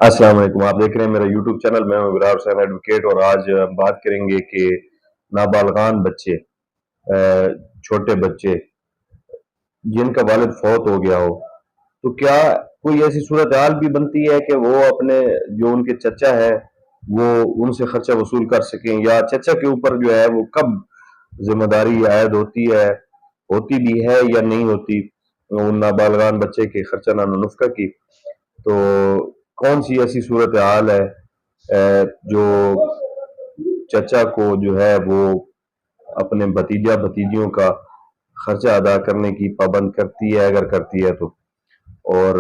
अस्सलाम वालेकुम। आप देख रहे हैं मेरा यूट्यूब चैनल। मैं हूं इब्रार हुसैन एडवोकेट, और आज हम बात करेंगे कि नाबालगान बच्चे, छोटे बच्चे जिनका वालिद फौत हो गया हो, तो क्या कोई ऐसी सूरत हाल भी बनती है कि वो अपने जो उनके चचा है वो उनसे खर्चा वसूल कर सकें, या चचा के ऊपर जो है वो कब जिम्मेदारी आयद होती है, होती भी है या नहीं होती उन नाबालगान बच्चे के खर्चा नानुनफ़्का की। तो कौन सी ऐसी सूरत हाल है जो चचा को जो है वो अपने भतीजा भतीजियों का खर्चा अदा करने की पाबंद करती है, अगर करती है तो, और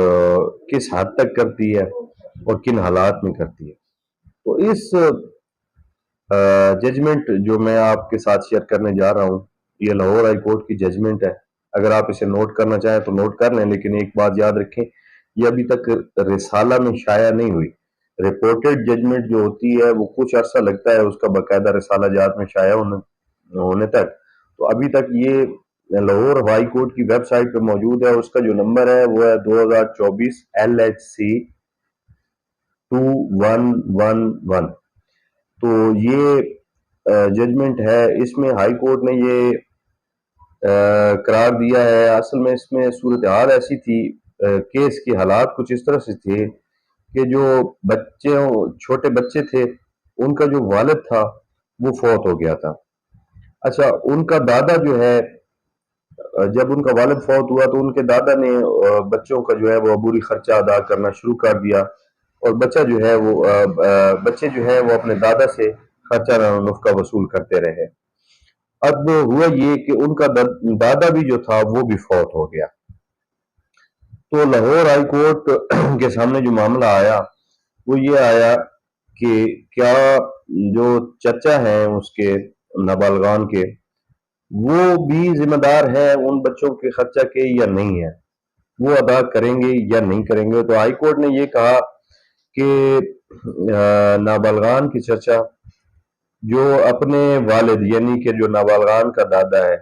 किस हद तक करती है और किन हालात में करती है। तो इस जजमेंट जो मैं आपके साथ शेयर करने जा रहा हूँ, ये लाहौर हाई कोर्ट की जजमेंट है। अगर आप इसे नोट करना चाहें तो नोट कर लें, लेकिन एक बात याद रखें, ये अभी तक रिसाला में शाया नहीं हुई। रिपोर्टेड जजमेंट जो होती है वो कुछ अर्सा लगता है उसका बाकायदा रिसाला जात में शाया होने तक। तो अभी तक ये लाहौर हाई कोर्ट की वेबसाइट पे मौजूद है। उसका जो नंबर है वो है 2024 LHC 2111। तो ये जजमेंट है, इसमें हाई कोर्ट ने ये करार दिया है। असल में इसमें सूरत हाल ऐसी थी, केस के हालात कुछ इस तरह से थे कि जो बच्चे छोटे बच्चे थे, उनका जो वालिद था वो फौत हो गया था। अच्छा, उनका दादा जो है, जब उनका वालिद फौत हुआ तो उनके दादा ने बच्चों का जो है वो अबूरी खर्चा अदा करना शुरू कर दिया, और बच्चा जो है वो बच्चे जो है वो अपने दादा से खर्चा नुफ्का वसूल करते रहे। अब हुआ ये कि उनका दादा भी जो था वो भी फौत हो गया। तो लाहौर हाई कोर्ट के सामने जो मामला आया वो ये आया कि क्या जो चचा हैं उसके नाबालगान के, वो भी जिम्मेदार है उन बच्चों के खर्चा के या नहीं है, वो अदा करेंगे या नहीं करेंगे। तो हाई कोर्ट ने ये कहा कि नाबालगान की चचा जो अपने वालिद यानी कि जो नाबालगान का दादा है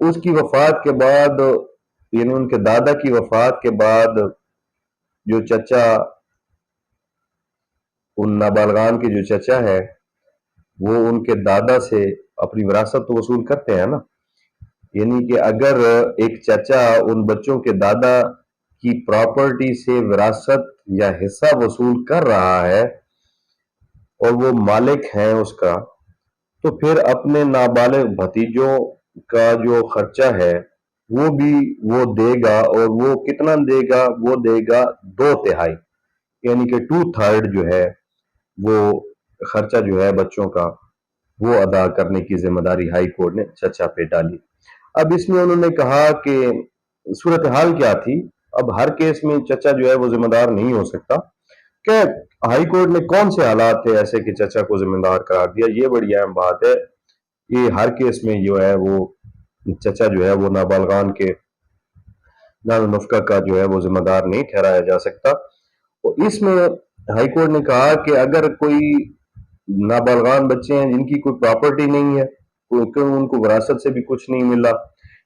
उसकी वफात के बाद, यानी उनके दादा की वफात के बाद, जो चचा उन नाबालगान के जो चचा है वो उनके दादा से अपनी विरासत तो वसूल करते हैं ना। यानी कि अगर एक चचा उन बच्चों के दादा की प्रॉपर्टी से विरासत या हिस्सा वसूल कर रहा है और वो मालिक है उसका, तो फिर अपने नाबालिग भतीजों का जो खर्चा है वो भी वो देगा, और वो कितना देगा, वो देगा 2/3, यानी कि 2/3 जो है वो खर्चा जो है बच्चों का वो अदा करने की जिम्मेदारी हाई कोर्ट ने चचा पे डाली। अब इसमें उन्होंने कहा कि सूरत हाल क्या थी। अब हर केस में चचा जो है वो जिम्मेदार नहीं हो सकता। क्या हाई कोर्ट ने कौन से हालात थे ऐसे कि चचा को जिम्मेदार करार दिया, ये बड़ी अहम बात है। ये हर केस में जो है वो चचा जो है वो नाबालगान के नानुनफ़्का का जो है वो जिम्मेदार नहीं ठहराया जा सकता। तो इसमें हाई कोर्ट ने कहा कि अगर कोई नाबालगान बच्चे हैं जिनकी कोई प्रॉपर्टी नहीं है, क्योंकि उनको विरासत से भी कुछ नहीं मिला,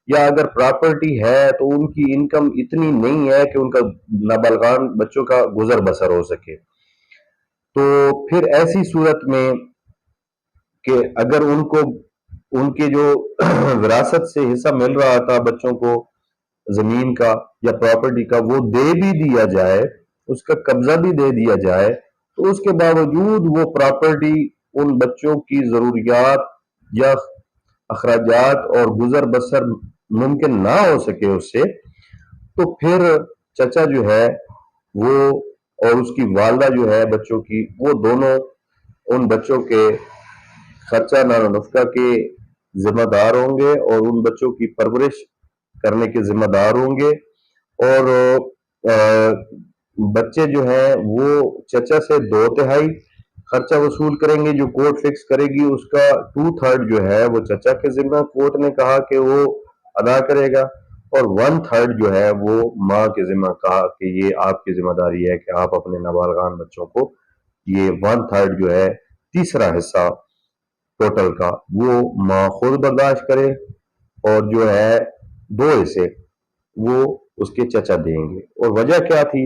या अगर प्रॉपर्टी है तो उनकी इनकम इतनी नहीं है कि उनका नाबालगान बच्चों का गुजर बसर हो सके, तो फिर ऐसी सूरत में कि अगर उनको उनके जो विरासत से हिस्सा मिल रहा था बच्चों को, जमीन का या प्रॉपर्टी का, वो दे भी दिया जाए, उसका कब्जा भी दे दिया जाए, तो उसके बावजूद वो प्रॉपर्टी उन बच्चों की जरूरियात या अखराजात और गुजर बसर मुमकिन ना हो सके उससे, तो फिर चचा जो है वो और उसकी वालदा जो है बच्चों की, वो दोनों उन बच्चों के खर्चा नानुनफ़्का के जिम्मेदार होंगे और उन बच्चों की परवरिश करने के जिम्मेदार होंगे। और बच्चे जो हैं वो चचा से 2/3 खर्चा वसूल करेंगे, जो कोर्ट फिक्स करेगी उसका 2/3 जो है वो चचा के जिम्मा कोर्ट ने कहा कि वो अदा करेगा, और 1/3 जो है वो माँ के जिम्मा कहा कि ये आपकी जिम्मेदारी है कि आप अपने नाबालगान बच्चों को ये 1/3 जो है, तीसरा हिस्सा टोटल का, वो माँ खुद बर्दाश्त करे, और जो है 2 हिस्से वो उसके चचा देंगे। और वजह क्या थी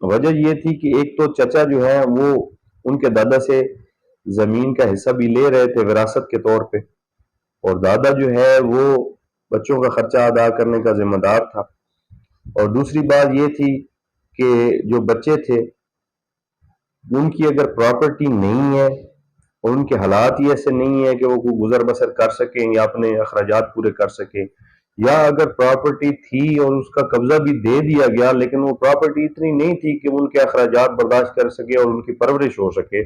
وجہ یہ تھی کہ ایک تو چچا جو ہے وہ ان کے دادا سے زمین کا حصہ بھی لے رہے تھے وراثت کے طور پہ، اور دادا جو ہے وہ بچوں کا خرچہ ادا کرنے کا ذمہ دار تھا۔ اور دوسری بات یہ تھی کہ جو بچے تھے ان کی اگر پراپرٹی نہیں ہے اور ان کے حالات ہی ایسے نہیں ہے کہ وہ کوئی گزر بسر کر سکیں یا اپنے اخراجات پورے کر سکیں، یا اگر پراپرٹی تھی اور اس کا قبضہ بھی دے دیا گیا لیکن وہ پراپرٹی اتنی نہیں تھی کہ ان کے اخراجات برداشت کر سکے اور ان کی پرورش ہو سکے،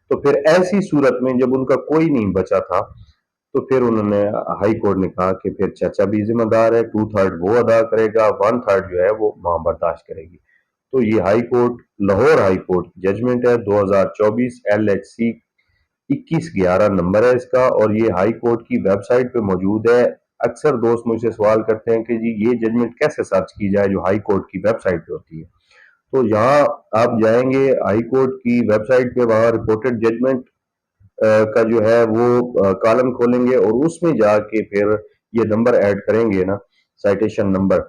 تو پھر ایسی صورت میں جب ان کا کوئی نہیں بچا تھا تو پھر انہوں نے ہائی کورٹ نے کہا کہ پھر چچا بھی ذمہ دار ہے، 2/3 وہ ادا کرے گا، 1/3 جو ہے وہ ماں برداشت کرے گی۔ تو یہ high court, Lahore high court judgment ہے 2024 LHC 2111 نمبر ہے اس کا، اور یہ ہائی کورٹ کی ویب سائٹ پہ موجود ہے۔ اکثر دوست مجھ سے سوال کرتے ہیں کہ جی یہ ججمنٹ کیسے سرچ کی جائے جو ہائی کورٹ کی ویب سائٹ پہ ہوتی ہے؟ تو یہاں آپ جائیں گے ہائی کورٹ کی ویب سائٹ پہ، وہاں رپورٹڈ ججمنٹ کا جو ہے وہ کالم کھولیں گے اور اس میں جا کے پھر یہ نمبر ایڈ کریں گے نا، سائٹیشن نمبر،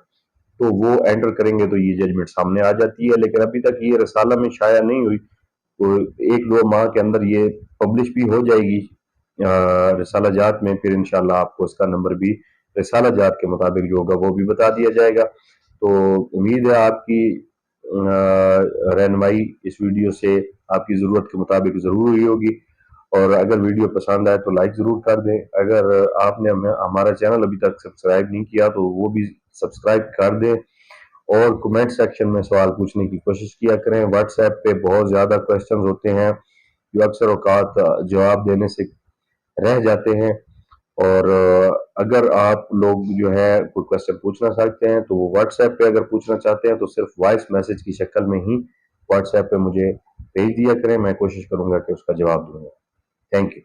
تو وہ انٹر کریں گے تو یہ ججمنٹ سامنے آ جاتی ہے۔ لیکن ابھی تک یہ رسالہ میں شائع نہیں ہوئی، تو 1-2 ماہ کے اندر یہ پبلش بھی ہو جائے گی رسالہ جات میں، پھر انشاءاللہ آپ کو اس کا نمبر بھی رسالہ جات کے مطابق جو ہوگا وہ بھی بتا دیا جائے گا۔ تو امید ہے آپ کی رہنمائی اس ویڈیو سے آپ کی ضرورت کے مطابق ضرور ہوئی ہوگی، اور اگر ویڈیو پسند آئے تو لائک ضرور کر دیں۔ اگر آپ نے ہمارا چینل ابھی تک سبسکرائب نہیں کیا تو وہ بھی سبسکرائب کر دیں، اور کمنٹ سیکشن میں سوال پوچھنے کی کوشش کیا کریں۔ واٹس ایپ پہ بہت زیادہ کویسچنز ہوتے ہیں جو اکثر اوقات جواب دینے سے رہ جاتے ہیں، اور اگر آپ لوگ جو ہے کوئی کویسچن پوچھنا چاہتے ہیں تو وہ واٹس ایپ پہ اگر پوچھنا چاہتے ہیں تو صرف وائس میسج کی شکل میں ہی واٹس ایپ پہ مجھے بھیج دیا کریں، میں کوشش کروں گا کہ اس کا جواب دوں گا۔ Thank you.